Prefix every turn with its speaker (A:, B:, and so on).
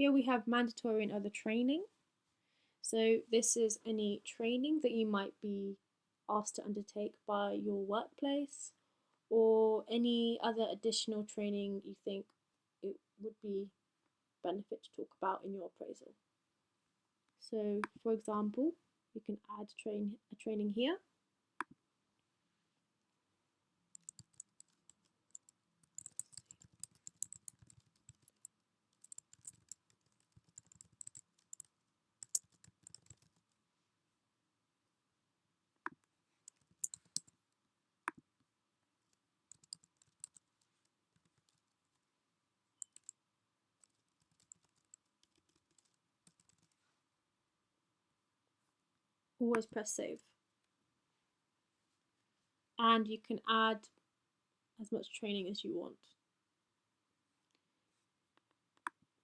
A: Here we have mandatory and other training. So this is any training that you might be asked to undertake by your workplace, or any other additional training you think it would be benefit to talk about in your appraisal. So for example, you can add a training here. Always press save. And you can add as much training as you want.